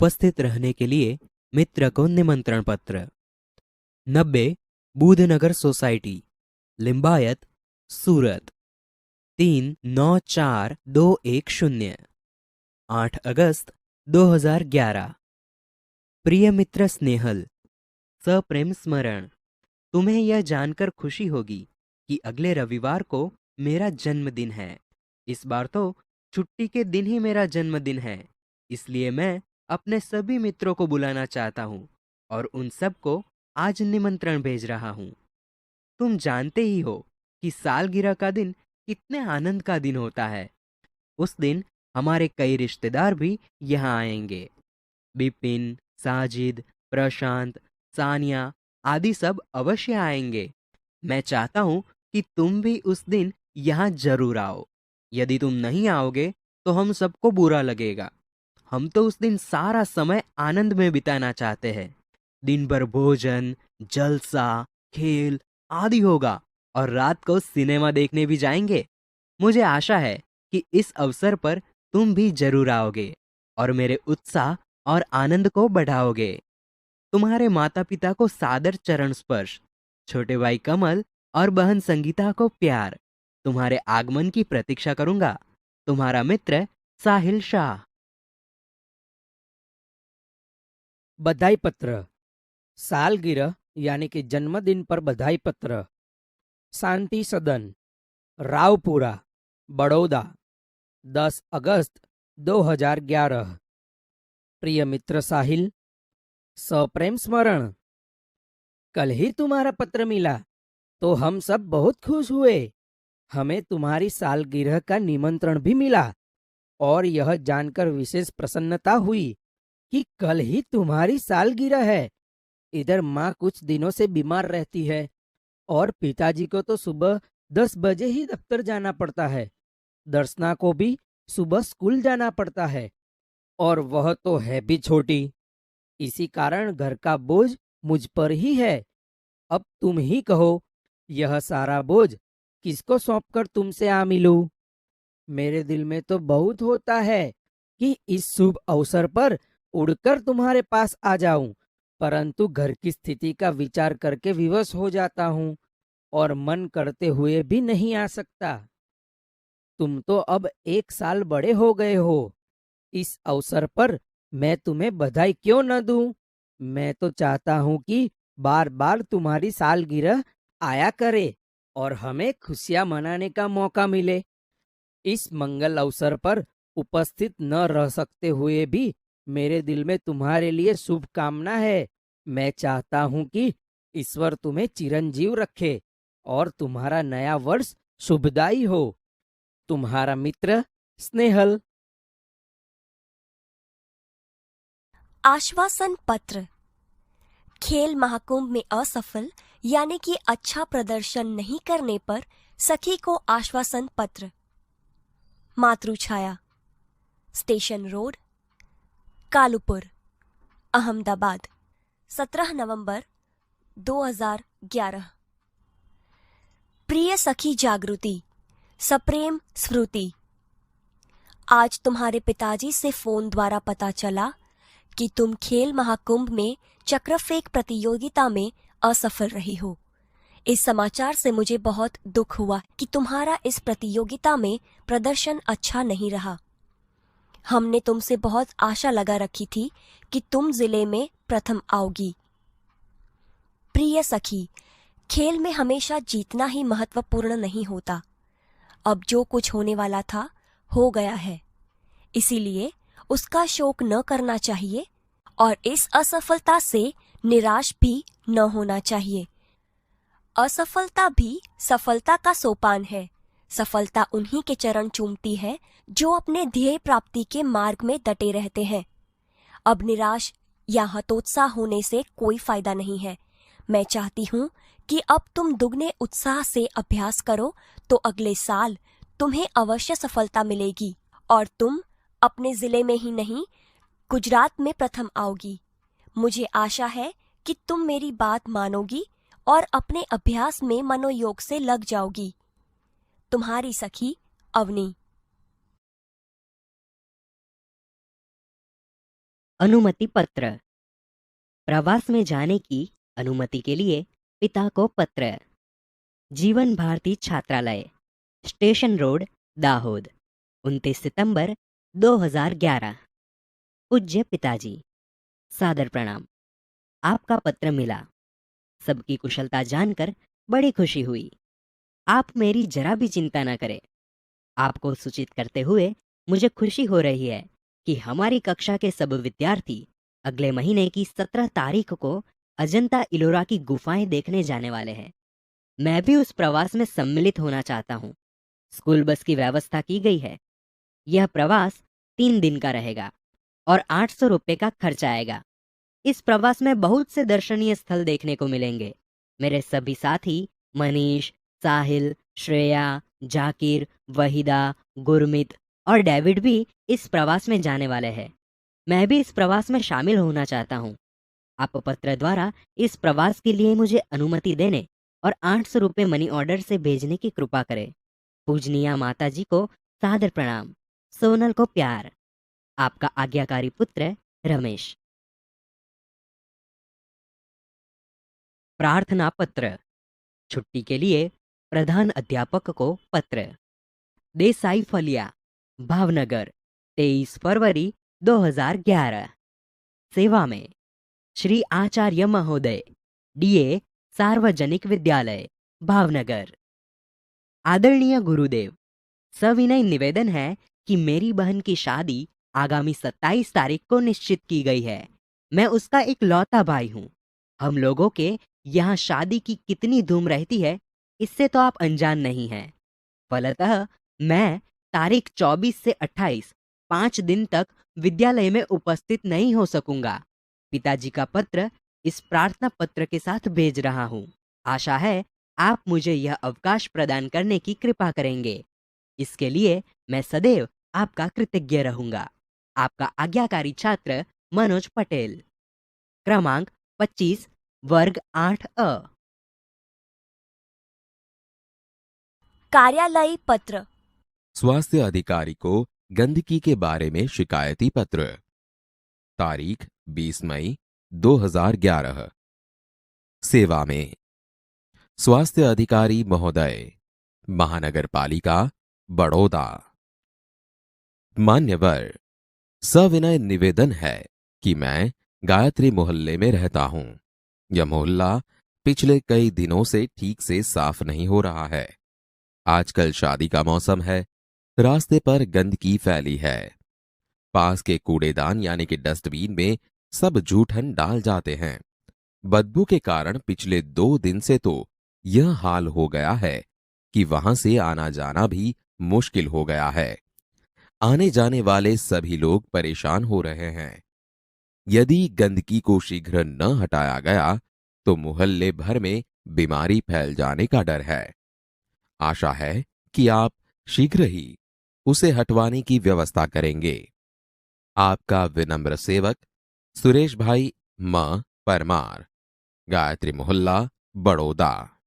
उपस्थित रहने के लिए मित्र को निमंत्रण पत्र। 90 बूधनगर सोसाइटी, लिंबायत, सूरत 3-9-4-2-1-0, 8 अगस्त 2011। प्रिय मित्र स्नेहल, सप्रेम स्मरण। तुम्हें यह जानकर खुशी होगी कि अगले रविवार को मेरा जन्मदिन है। इस बार तो छुट्टी के दिन ही मेरा जन्मदिन है, इसलिए मैं अपने सभी मित्रों को बुलाना चाहता हूँ और उन सबको आज निमंत्रण भेज रहा हूँ। तुम जानते ही हो कि सालगिरह का दिन कितने आनंद का दिन होता है। उस दिन हमारे कई रिश्तेदार भी यहाँ आएंगे। बिपिन, साजिद, प्रशांत, सानिया आदि सब अवश्य आएंगे। मैं चाहता हूँ कि तुम भी उस दिन यहाँ जरूर आओ। यदि तुम नहीं आओगे तो हम सबको बुरा लगेगा। हम तो उस दिन सारा समय आनंद में बिताना चाहते हैं। दिन भर भोजन, जलसा, खेल आदि होगा और रात को सिनेमा देखने भी जाएंगे। मुझे आशा है कि इस अवसर पर तुम भी जरूर आओगे और मेरे उत्साह और आनंद को बढ़ाओगे। तुम्हारे माता पिता को सादर चरण स्पर्श, छोटे भाई कमल और बहन संगीता को प्यार। तुम्हारे आगमन की प्रतीक्षा करूंगा। तुम्हारा मित्र साहिल शाह। बधाई पत्र। सालगिरह यानी कि जन्मदिन पर बधाई पत्र। शांति सदन, रावपुरा, बड़ौदा, 10 अगस्त 2011। प्रिय मित्र साहिल, सप्रेम स्मरण। कल ही तुम्हारा पत्र मिला तो हम सब बहुत खुश हुए। हमें तुम्हारी सालगिरह का निमंत्रण भी मिला और यह जानकर विशेष प्रसन्नता हुई कि कल ही तुम्हारी सालगिरह है। इधर माँ कुछ दिनों से बीमार रहती है और पिताजी को तो सुबह 10 बजे ही दफ्तर जाना पड़ता है। दर्शना को भी सुबह स्कूल जाना पड़ता है और वह तो है भी छोटी। इसी कारण घर का बोझ मुझ पर ही है। अब तुम ही कहो, यह सारा बोझ किसको सौंपकर तुमसे आ मिलूं? मेरे दिल में तो बहुत होता है कि इस शुभ अवसर पर उड़कर तुम्हारे पास आ जाऊं, परंतु घर की स्थिति का विचार करके विवश हो जाता हूं और मन करते हुए भी नहीं आ सकता। तुम तो अब 1 साल बड़े हो गए हो। इस अवसर पर मैं तुम्हें बधाई क्यों न दूं? मैं तो चाहता हूं कि बार बार तुम्हारी सालगिरह आया करे और हमें खुशियां मनाने का मौका मिले। इस मंगल अवसर पर उपस्थित न रह सकते हुए भी मेरे दिल में तुम्हारे लिए शुभकामना है। मैं चाहता हूं कि ईश्वर तुम्हें चिरंजीव रखे और तुम्हारा नया वर्ष शुभदायी हो। तुम्हारा मित्र स्नेहल। आश्वासन पत्र। खेल महाकुंभ में असफल यानी कि अच्छा प्रदर्शन नहीं करने पर सखी को आश्वासन पत्र। मातृछाया, स्टेशन रोड, कालूपुर, अहमदाबाद, 17 नवंबर 2011। प्रिय सखी जागृति, सप्रेम स्मृति। आज तुम्हारे पिताजी से फोन द्वारा पता चला कि तुम खेल महाकुंभ में चक्र फेंक प्रतियोगिता में असफल रही हो। इस समाचार से मुझे बहुत दुख हुआ कि तुम्हारा इस प्रतियोगिता में प्रदर्शन अच्छा नहीं रहा। हमने तुमसे बहुत आशा लगा रखी थी कि तुम जिले में प्रथम आओगी। प्रिय सखी, खेल में हमेशा जीतना ही महत्वपूर्ण नहीं होता। अब जो कुछ होने वाला था हो गया है, इसीलिए उसका शोक न करना चाहिए और इस असफलता से निराश भी न होना चाहिए। असफलता भी सफलता का सोपान है। सफलता उन्हीं के चरण चूमती है जो अपने ध्येय प्राप्ति के मार्ग में डटे रहते हैं। अब निराश या हतोत्साह होने से कोई फायदा नहीं है। मैं चाहती हूँ कि अब तुम दुगने उत्साह से अभ्यास करो तो अगले साल तुम्हें अवश्य सफलता मिलेगी और तुम अपने जिले में ही नहीं गुजरात में प्रथम आओगी। मुझे आशा है कि तुम मेरी बात मानोगी और अपने अभ्यास में मनोयोग से लग जाओगी। तुम्हारी सखी अवनी। अनुमति पत्र। प्रवास में जाने की अनुमति के लिए पिता को पत्र। जीवन भारती छात्रालय, स्टेशन रोड, दाहोद, 29 सितंबर 2011। पूज्य पिताजी, सादर प्रणाम। आपका पत्र मिला। सबकी कुशलता जानकर बड़ी खुशी हुई। आप मेरी जरा भी चिंता न करें। आपको सूचित करते हुए मुझे खुशी हो रही है कि हमारी कक्षा के सब विद्यार्थी अगले महीने की 17 तारीख को अजंता इलोरा की गुफाएं देखने जाने वाले हैं। मैं भी उस प्रवास में सम्मिलित होना चाहता हूँ। स्कूल बस की व्यवस्था की गई है। यह प्रवास 3 दिन का रहेगा और 800 रुपये का खर्च आएगा। इस प्रवास में बहुत से दर्शनीय स्थल देखने को मिलेंगे। मेरे सभी साथी मनीष, साहिल, श्रेया, जाकिर, वहीदा, गुरमीत और डेविड भी इस प्रवास में जाने वाले हैं। मैं भी इस प्रवास में शामिल होना चाहता हूँ। आप पत्र द्वारा इस प्रवास के लिए मुझे अनुमति देने और 800 रुपये मनी ऑर्डर से भेजने की कृपा करें। पूजनीय माता जी को सादर प्रणाम। सोनल को प्यार। आपका आज्ञाकारी पुत्र रमेश। प्रार्थना पत्र। छुट्टी के लिए प्रधान अध्यापक को पत्र। देसाई फलिया, भावनगर, 23 फरवरी 2011। सेवा में श्री आचार्य महोदय, डीए, सार्वजनिक विद्यालय, भावनगर। आदरणीय गुरुदेव, सविनय निवेदन है कि मेरी बहन की शादी आगामी 27 तारीख को निश्चित की गई है। मैं उसका एक लौता भाई हूँ। हम लोगों के यहाँ शादी की कितनी धूम रहती है, इससे तो आप अनजान नहीं हैं। फलतः मैं तारीख 24 से 28, 5 दिन तक विद्यालय में उपस्थित नहीं हो सकूंगा। पिताजी का पत्र इस प्रार्थना पत्र के साथ भेज रहा हूँ। आशा है आप मुझे यह अवकाश प्रदान करने की कृपा करेंगे। इसके लिए मैं सदैव आपका कृतज्ञ रहूंगा। आपका आज्ञाकारी छात्र मनोज पटेल। क्रमांक 25, वर्ग 8A। कार्यालयी पत्र। स्वास्थ्य अधिकारी को गंदगी के बारे में शिकायती पत्र। तारीख 20 मई 2011। सेवा में स्वास्थ्य अधिकारी महोदय, महानगर पालिका, बड़ौदा। मान्यवर, सविनय निवेदन है कि मैं गायत्री मोहल्ले में रहता हूं। यह मोहल्ला पिछले कई दिनों से ठीक से साफ नहीं हो रहा है। आजकल शादी का मौसम है। रास्ते पर गंदगी फैली है। पास के कूड़ेदान यानी कि डस्टबिन में सब जूठन डाल जाते हैं। बदबू के कारण पिछले 2 दिन से तो यह हाल हो गया है कि वहां से आना जाना भी मुश्किल हो गया है। आने जाने वाले सभी लोग परेशान हो रहे हैं। यदि गंदगी को शीघ्र न हटाया गया तो मोहल्ले भर में बीमारी फैल जाने का डर है। आशा है कि आप शीघ्र ही उसे हटवाने की व्यवस्था करेंगे। आपका विनम्र सेवक सुरेश भाई म परमार, गायत्री मोहल्ला, बड़ौदा।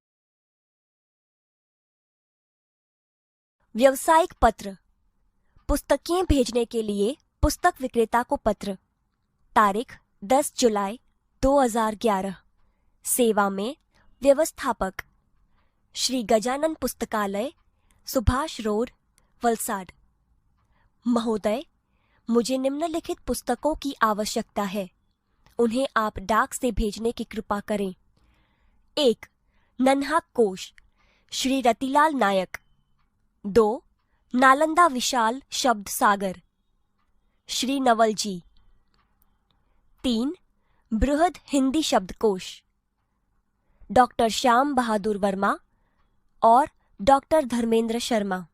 व्यावसायिक पत्र। पुस्तकें भेजने के लिए पुस्तक विक्रेता को पत्र। तारीख 10 जुलाई 2011। सेवा में व्यवस्थापक श्री गजानन पुस्तकालय, सुभाष रोड, वलसाड। महोदय, मुझे निम्नलिखित पुस्तकों की आवश्यकता है। उन्हें आप डाक से भेजने की कृपा करें। 1. नन्हा कोश, श्री रतिलाल नायक। 2. नालंदा विशाल शब्द सागर, श्री नवल जी। 3. बृहद हिंदी शब्दकोश, डॉक्टर श्याम बहादुर वर्मा और डॉक्टर धर्मेंद्र शर्मा।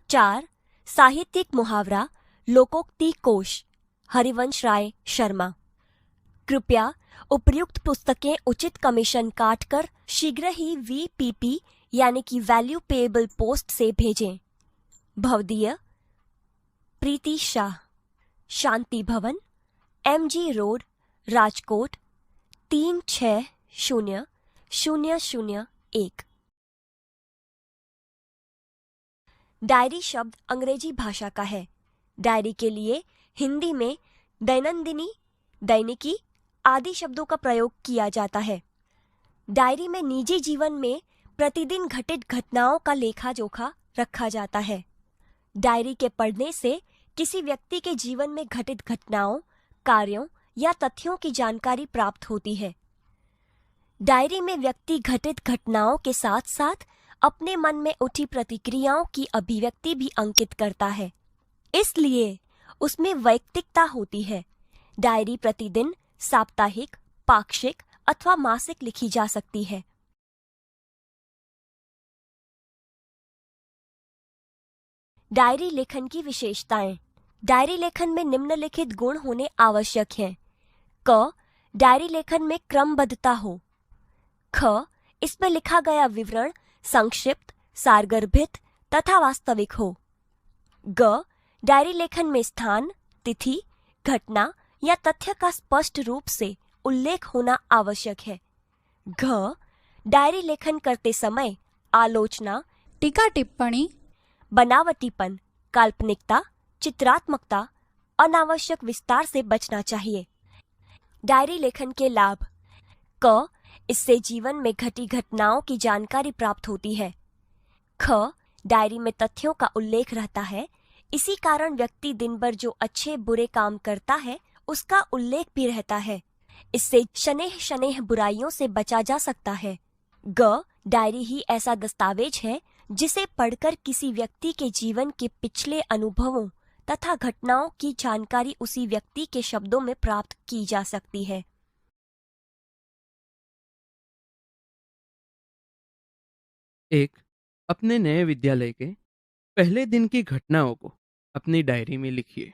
4. साहित्यिक मुहावरा लोकोक्ति कोश, हरिवंश राय शर्मा। कृपया उपर्युक्त पुस्तकें उचित कमीशन काटकर शीघ्र ही VPP यानी कि वैल्यू पेएबल पोस्ट से भेजें। भवदीय प्रीति शाह, शांति भवन, MG रोड, राजकोट, 360001। डायरी शब्द अंग्रेजी भाषा का है। डायरी के लिए हिंदी में दैनंदिनी, दैनिकी आदि शब्दों का प्रयोग किया जाता है। डायरी में निजी जीवन में प्रतिदिन घटित घटनाओं का लेखा जोखा रखा जाता है। डायरी के पढ़ने से किसी व्यक्ति के जीवन में घटित घटनाओं, कार्यों या तथ्यों की जानकारी प्राप्त होती है। डायरी में व्यक्ति घटित घटनाओं के साथ साथ अपने मन में उठी प्रतिक्रियाओं की अभिव्यक्ति भी अंकित करता है, इसलिए उसमें वैयक्तिकता होती है। डायरी प्रतिदिन, साप्ताहिक, पाक्षिक अथवा मासिक लिखी जा सकती है। डायरी लेखन की विशेषताएं। डायरी लेखन में निम्नलिखित गुण होने आवश्यक हैं। क. डायरी लेखन में क्रमबद्धता हो। ख. इसमें लिखा गया विवरण संक्षिप्त, सारगर्भित तथा वास्तविक हो। ग. डायरी लेखन में स्थान, तिथि, घटना या तथ्य का स्पष्ट रूप से उल्लेख होना आवश्यक है। घ. डायरी लेखन करते समय आलोचना, टीका टिप्पणी, बनावटीपन, काल्पनिकता, चित्रात्मकता, अनावश्यक विस्तार से बचना चाहिए। डायरी लेखन के लाभ। क. इससे जीवन में घटी घटनाओं की जानकारी प्राप्त होती है। ख. डायरी में तथ्यों का उल्लेख रहता है, इसी कारण व्यक्ति दिन भर जो अच्छे बुरे काम करता है उसका उल्लेख भी रहता है। इससे शनेह शनेह बुराइयों से बचा जा सकता है। ग. डायरी ही ऐसा दस्तावेज है जिसे पढ़कर किसी व्यक्ति के जीवन के पिछले अनुभवों तथा घटनाओं की जानकारी उसी व्यक्ति के शब्दों में प्राप्त की जा सकती है। एक. अपने नए विद्यालय के पहले दिन की घटनाओं को अपनी डायरी में लिखिए।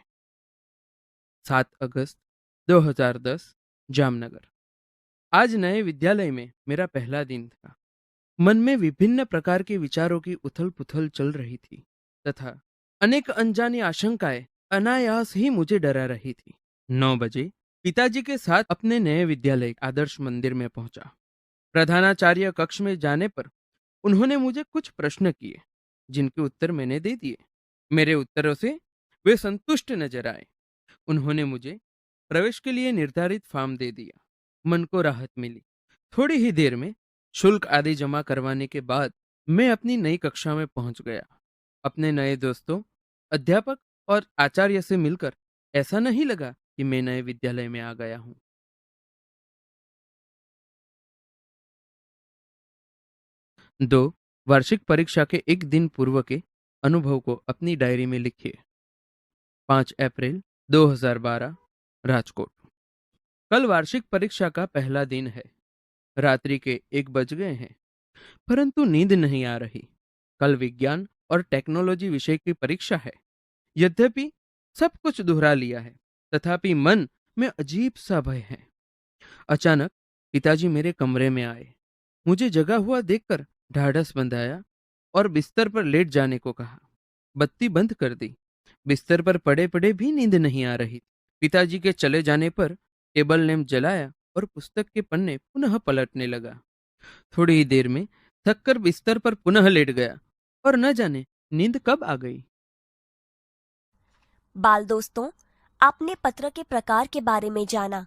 7 अगस्त 2010, जामनगर। आज नए विद्यालय में मेरा पहला दिन था। मन में विभिन्न प्रकार के विचारों की उथल-पुथल चल रही थी तथा अनेक अनजानी आशंकाएं अनायास ही मुझे डरा रही थी। 9 बजे पिताजी के साथ अपने नए विद्यालय आदर्श मंदिर में पहुंचा। प्रधानाचार्य कक्ष में जाने पर उन्होंने मुझे कुछ प्रश्न किए, जिनके उत्तर मैंने दे दिए। मेरे उत्तरों से वे संतुष्ट नजर आए। उन्होंने मुझे प्रवेश के लिए निर्धारित फॉर्म दे दिया। मन को राहत मिली। थोड़ी ही देर में शुल्क आदि जमा करवाने के बाद मैं अपनी नई कक्षा में पहुंच गया। अपने नए दोस्तों, अध्यापक और आचार्य से मिलकर ऐसा नहीं लगा कि मैं नए विद्यालय में आ गया हूं। 2. वार्षिक परीक्षा के एक दिन पूर्व के अनुभव को अपनी डायरी में लिखिए। 5 अप्रैल 2012, राजकोट। कल वार्षिक परीक्षा का पहला दिन है। रात्रि के 1 बज गए हैं, परंतु नींद नहीं आ रही। कल विज्ञान और टेक्नोलॉजी विषय की परीक्षा है। यद्यपि सब कुछ दोहरा लिया है, तथापि मन में अजीब सा भय है। अचानक पिताजी मेरे कमरे में आए। मुझे जगा हुआ देखकर ढाढ़स बंधाया और बिस्तर पर लेट जाने को कहा। बत्ती बंद कर दी। बिस्तर पर पड़े पड़े भी नींद नहीं आ रही। पिताजी के चले जाने पर टेबल लैंप जलाया और पुस्तक के पन्ने पुनः पलटने लगा। थोड़ी ही देर में थककर बिस्तर पर पुनः लेट गया और न जाने नींद कब आ गई। बाल दोस्तों, आपने पत्र के प्रकार के बारे में जाना।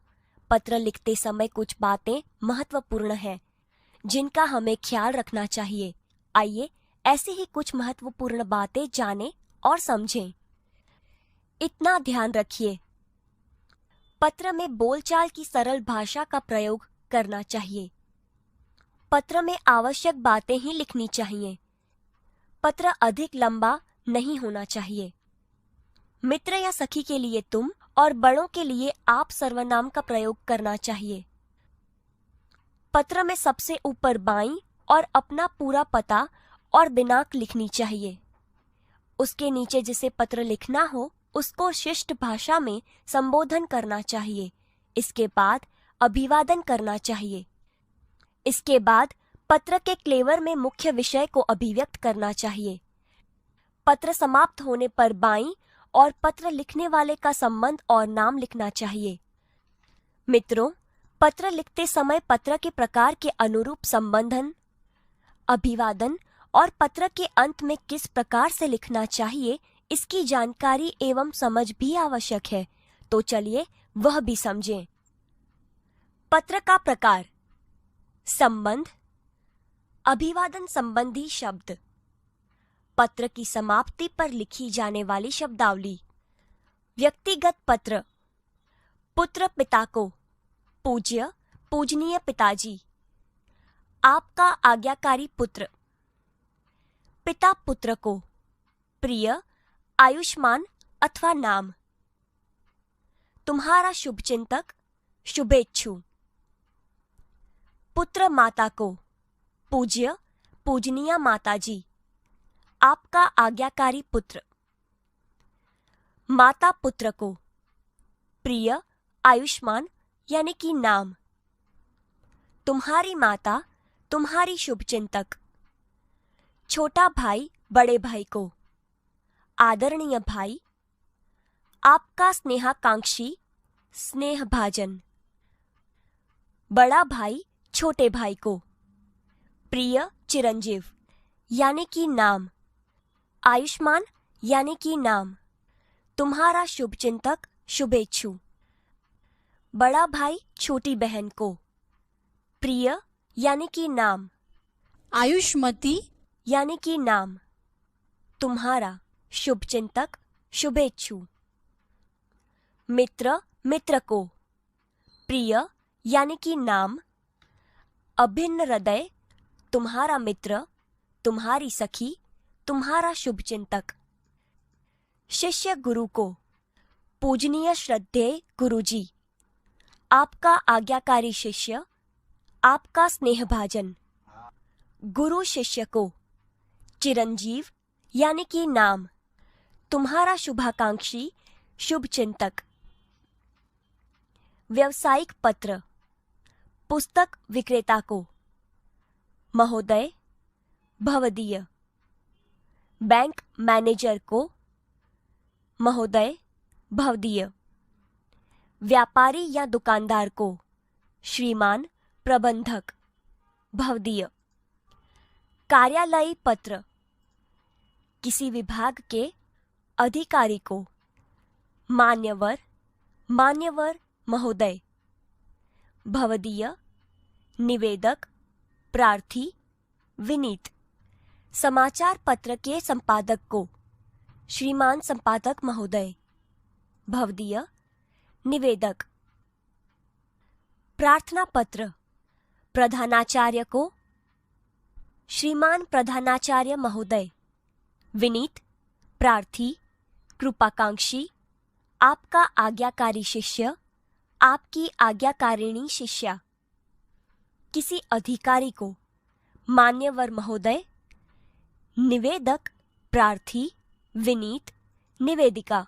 पत्र लिखते समय कुछ बातें महत्वपूर्ण हैं, जिनका हमें ख्याल रखना चाहिए। आइए ऐसी ही कुछ महत्वपूर्ण बातें जानें और समझें। इतना ध्यान रखिए, पत्र में बोलचाल की सरल भाषा का प्रयोग करना चाहिए। पत्र में आवश्यक बातें ही लिखनी चाहिए। पत्र अधिक लंबा नहीं होना चाहिए। मित्र या सखी के लिए तुम और बड़ों के लिए आप सर्वनाम का प्रयोग करना चाहिए। पत्र में सबसे ऊपर बाईं और अपना पूरा पता और दिनांक लिखनी चाहिए। उसके नीचे जिसे पत्र लिखना हो उसको शिष्ट भाषा में संबोधन करना चाहिए। इसके बाद अभिवादन करना चाहिए। इसके बाद पत्र के क्लेवर में मुख्य विषय को अभिव्यक्त करना चाहिए। पत्र समाप्त होने पर बाईं और पत्र लिखने वाले का संबंध और नाम लिखना चाहिए। मित्रों, पत्र लिखते समय पत्र के प्रकार के अनुरूप संबंधन, अभिवादन और पत्र के अंत में किस प्रकार से लिखना चाहिए, इसकी जानकारी एवं समझ भी आवश्यक है। तो चलिए वह भी समझें। पत्र का प्रकार: संबंध, अभिवादन संबंधी शब्द, पत्र की समाप्ति पर लिखी जाने वाली शब्दावली। व्यक्तिगत पत्र: पुत्र पिता को, पूज्य पूजनीय पिताजी। आपका आज्ञाकारी पुत्र, पिता पुत्र को, प्रिय आयुष्मान अथवा नाम। तुम्हारा शुभचिंतक, शुभेच्छु। पुत्र माता को, पूज्य पूजनीय माताजी। आपका आज्ञाकारी पुत्र। माता पुत्र को, प्रिय आयुष्मान यानी कि नाम। तुम्हारी माता, तुम्हारी शुभचिंतक। छोटा भाई बड़े भाई को, आदरणीय भाई। आपका स्नेहाकांक्षी, स्नेहभाजन। बड़ा भाई छोटे भाई को, प्रिय चिरंजीव यानी कि नाम। आयुष्मान यानी कि नाम। तुम्हारा शुभचिंतक, शुभेच्छु। बड़ा भाई छोटी बहन को, प्रिय यानी कि नाम। आयुष्मती यानी कि नाम। तुम्हारा शुभचिंतक, शुभेच्छु। मित्र मित्र को, प्रिय यानी कि नाम। अभिन्न हृदय, तुम्हारा मित्र, तुम्हारी सखी, तुम्हारा शुभचिंतक। शिष्य गुरु को, पूजनीय श्रद्धेय गुरुजी। आपका आज्ञाकारी शिष्य, आपका स्नेहभाजन। गुरु शिष्य को, चिरंजीव यानी कि नाम। तुम्हारा शुभाकांक्षी, शुभचिंतक। व्यावसायिक पत्र: पुस्तक विक्रेता को, महोदय भवदीय। बैंक मैनेजर को, महोदय भवदीय। व्यापारी या दुकानदार को, श्रीमान प्रबंधक भवदीय। कार्यालयी पत्र: किसी विभाग के अधिकारी को, मान्यवर मान्यवर महोदय। भवदीय। निवेदक, प्रार्थी, विनीत। समाचार पत्र के संपादक को, श्रीमान संपादक महोदय। भवदीय। निवेदक। प्रार्थना पत्र: प्रधानाचार्य को, श्रीमान प्रधानाचार्य महोदय। विनीत, प्रार्थी, कृपाकांक्षी। आपका आज्ञाकारी शिष्य, आपकी आज्ञाकारिणी शिष्या। किसी अधिकारी को, मान्यवर महोदय। निवेदक, प्रार्थी, विनीत, निवेदिका।